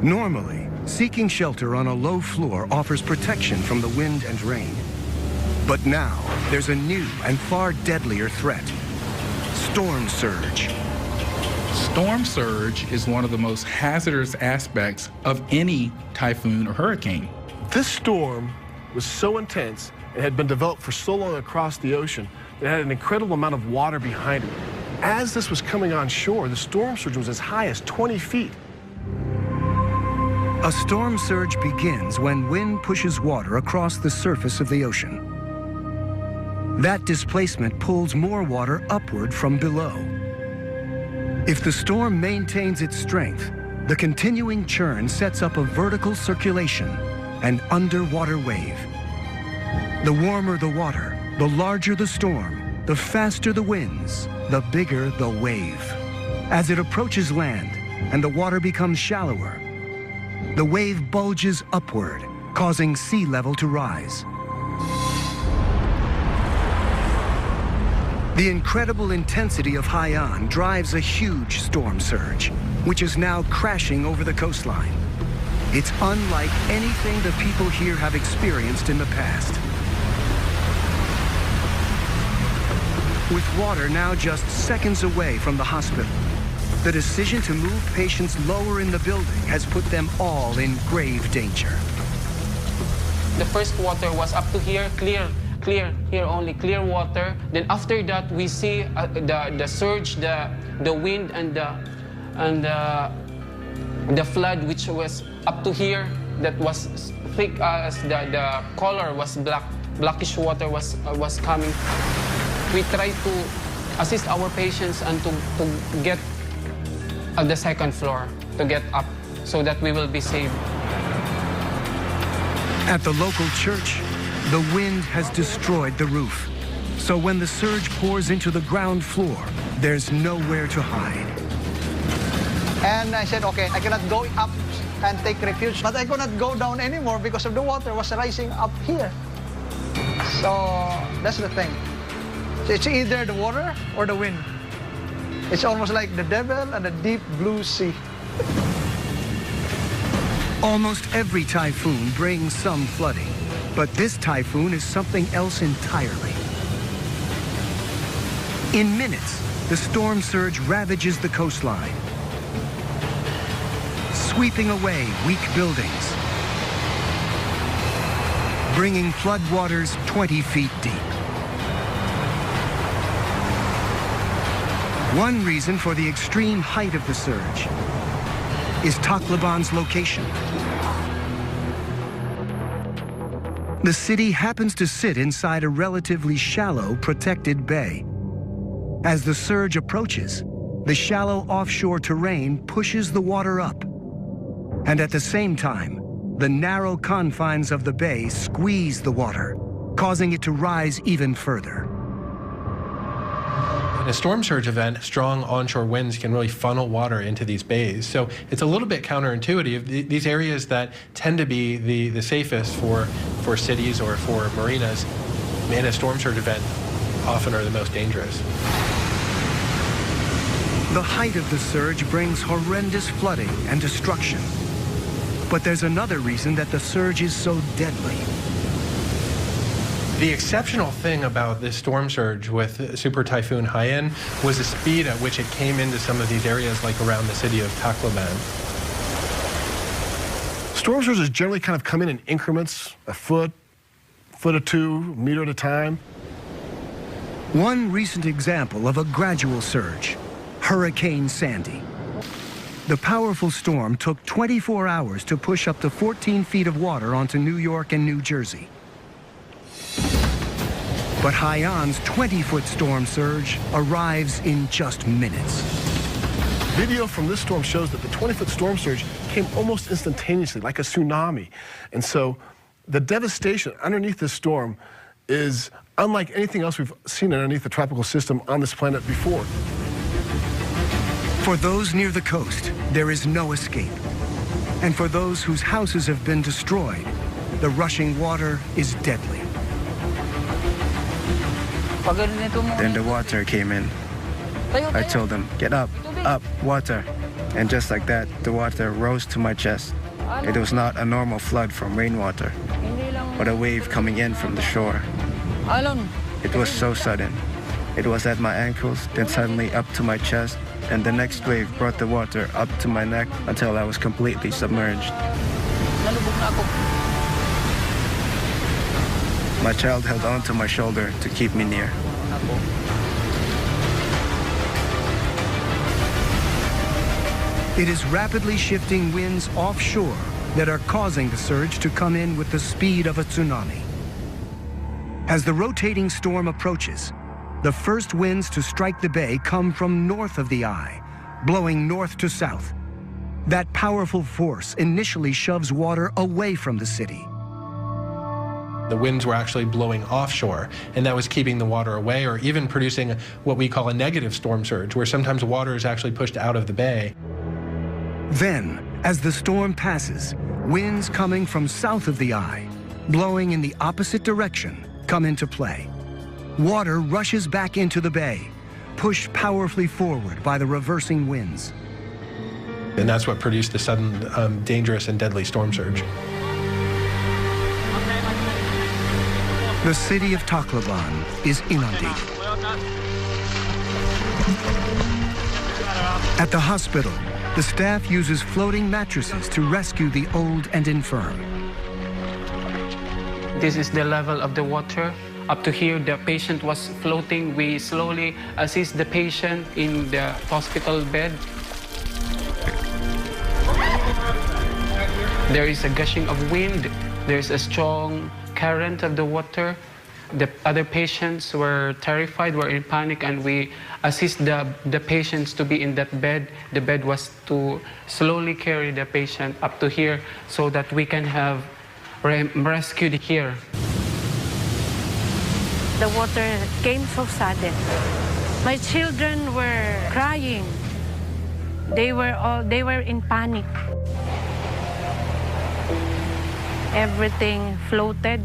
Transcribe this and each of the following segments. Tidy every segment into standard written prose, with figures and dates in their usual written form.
Normally, seeking shelter on a low floor offers protection from the wind and rain. But now, there's a new and far deadlier threat: storm surge. Storm surge is one of the most hazardous aspects of any typhoon or hurricane. This storm was so intense and had been developed for so long across the ocean that it had an incredible amount of water behind it. As this was coming on shore, the storm surge was as high as 20 feet. A storm surge begins when wind pushes water across the surface of the ocean. That displacement pulls more water upward from below. If the storm maintains its strength, the continuing churn sets up a vertical circulation, an underwater wave. The warmer the water, the larger the storm, the faster the winds, the bigger the wave. As it approaches land and the water becomes shallower, the wave bulges upward, causing sea level to rise. The incredible intensity of Haiyan drives a huge storm surge, which is now crashing over the coastline. It's unlike anything the people here have experienced in the past. With water now just seconds away from the hospital, the decision to move patients lower in the building has put them all in grave danger. The first water was up to here, clear, here only clear water. Then after that, we see the surge, the wind, and the flood, which was up to here, that was thick as the color was black, blackish water was coming. We try to assist our patients and to get at the second floor, to get up so that we will be saved. At the local church, the wind has destroyed the roof. So when the surge pours into the ground floor, there's nowhere to hide. And I said, okay, I cannot go up and take refuge, but I could not go down anymore because of the water was rising up here. So that's the thing. So it's either the water or the wind. It's almost like the devil and the deep blue sea. Almost every typhoon brings some flooding, but this typhoon is something else entirely. In minutes, the storm surge ravages the coastline, sweeping away weak buildings, bringing floodwaters 20 feet deep. One reason for the extreme height of the surge is Tacloban's location. The city happens to sit inside a relatively shallow, protected bay. As the surge approaches, the shallow offshore terrain pushes the water up. And at the same time, the narrow confines of the bay squeeze the water, causing it to rise even further. In a storm surge event, strong onshore winds can really funnel water into these bays. So it's a little bit counterintuitive. These areas that tend to be the safest for cities or for marinas in a storm surge event often are the most dangerous. The height of the surge brings horrendous flooding and destruction. But there's another reason that the surge is so deadly. The exceptional thing about this storm surge with Super Typhoon Haiyan was the speed at which it came into some of these areas, like around the city of Tacloban. Storm surges generally kind of come in increments, a foot or two, meter at a time. One recent example of a gradual surge, Hurricane Sandy. The powerful storm took 24 hours to push up to 14 feet of water onto New York and New Jersey. But Haiyan's 20-foot storm surge arrives in just minutes. Video from this storm shows that the 20-foot storm surge came almost instantaneously, like a tsunami. And so the devastation underneath this storm is unlike anything else we've seen underneath the tropical system on this planet before. For those near the coast, there is no escape. And for those whose houses have been destroyed, the rushing water is deadly. Then the water came in. I told them, get up, water. And just like that, the water rose to my chest. It was not a normal flood from rainwater, but a wave coming in from the shore. It was so sudden. It was at my ankles, then suddenly up to my chest, and the next wave brought the water up to my neck until I was completely submerged. My child held on to my shoulder to keep me near. It is rapidly shifting winds offshore that are causing the surge to come in with the speed of a tsunami. As the rotating storm approaches, the first winds to strike the bay come from north of the eye, blowing north to south. That powerful force initially shoves water away from the city. The winds were actually blowing offshore, and that was keeping the water away, or even producing what we call a negative storm surge, where sometimes water is actually pushed out of the bay. Then, as the storm passes, winds coming from south of the eye, blowing in the opposite direction, come into play. Water rushes back into the bay, pushed powerfully forward by the reversing winds. And that's what produced the sudden, dangerous and deadly storm surge. The city of Tacloban is inundated. At the hospital, the staff uses floating mattresses to rescue the old and infirm. This is the level of the water. Up to here, the patient was floating. We slowly assist the patient in the hospital bed. There is a gushing of wind. There's a strong current of the water. The other patients were terrified, were in panic, and we assist the patients to be in that bed. The bed was to slowly carry the patient up to here so that we can have rescued here. The water came so sudden. My children were crying. They were in panic. Everything floated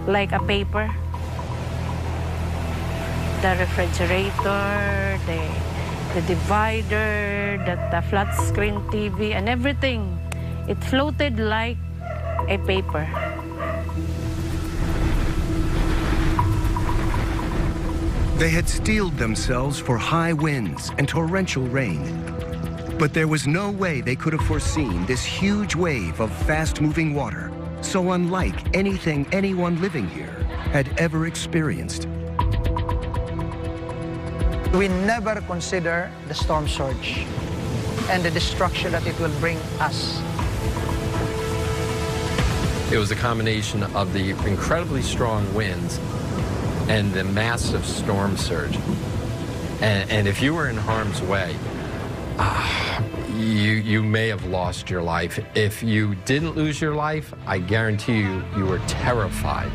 like a paper. The refrigerator, the divider, the flat screen TV, and everything. It floated like a paper. They had steeled themselves for high winds and torrential rain. But there was no way they could have foreseen this huge wave of fast-moving water, so unlike anything anyone living here had ever experienced. We never consider the storm surge and the destruction that it will bring us. It was a combination of the incredibly strong winds and the massive storm surge. And if you were in harm's way, you may have lost your life. If you didn't lose your life, I guarantee you, you were terrified.